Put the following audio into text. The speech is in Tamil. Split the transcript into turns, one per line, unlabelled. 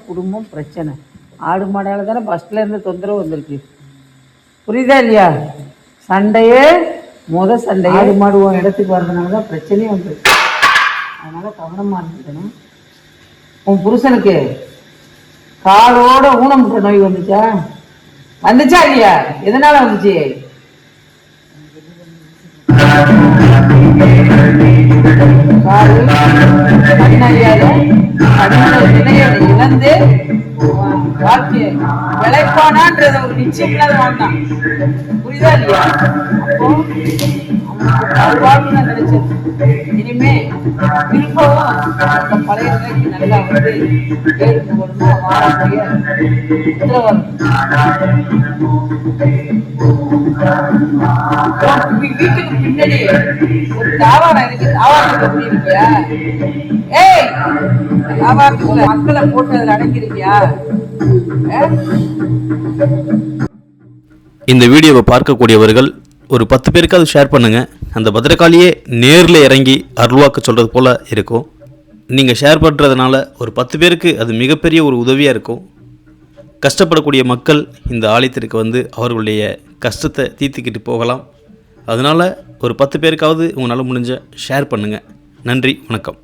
குடும்பம் பிரச்சனை. ஆடு மாடால தானே ஃபஸ்ட்ல இருந்து தொந்தரவு வந்திருக்கு. புரியுதா இல்லையா? சண்டையே சண்டை ஆடு மாடு இடத்துக்கு வர்றதுனால தான் பிரச்சனையே வந்துருக்கு. அதனால கவனமாக இருந்துக்கணும். உன் புருஷனுக்கு காலோட ஊனமுற்ற நோய் வந்துச்சா இல்லையா? எதனால வந்துச்சு? இழந்து வாழ்க்கைய விளைப்பானான்றத ஒரு நிச்சயம் இல்லாத வாழ்ந்தான். புரியுதா இல்லையா? அப்போ நினைச்சது இனிமே திரும்பவும் பழைய நிலைக்கு நல்லா வந்து வாழக்கூடிய உத்தரவாதம். வீட்டுக்கு பின்னாடி ஒரு தாவாரம் இருக்கு. தாவாரத்துக்கு இருக்கியா? ஏய், தாவாரத்துக்குள்ள மக்களை போட்டு அதில் அடங்கிருக்கியா?
இந்த வீடியோவை பார்க்கக்கூடியவர்கள் ஒரு 10 பேருக்காவது ஷேர் பண்ணுங்கள். அந்த பத்திரகாளியே நேரில் இறங்கி அருள்வாக்கு சொல்கிறது போல் இருக்கும். நீங்கள் ஷேர் பண்ணுறதுனால ஒரு 10 பேருக்கு அது மிகப்பெரிய ஒரு உதவியாக இருக்கும். கஷ்டப்படக்கூடிய மக்கள் இந்த ஆலயத்திற்கு வந்து அவர்களுடைய கஷ்டத்தை தீர்த்துக்கிட்டு போகலாம். அதனால் ஒரு 10 பேருக்காவது உங்களால் முடிஞ்ச ஷேர் பண்ணுங்கள். நன்றி, வணக்கம்.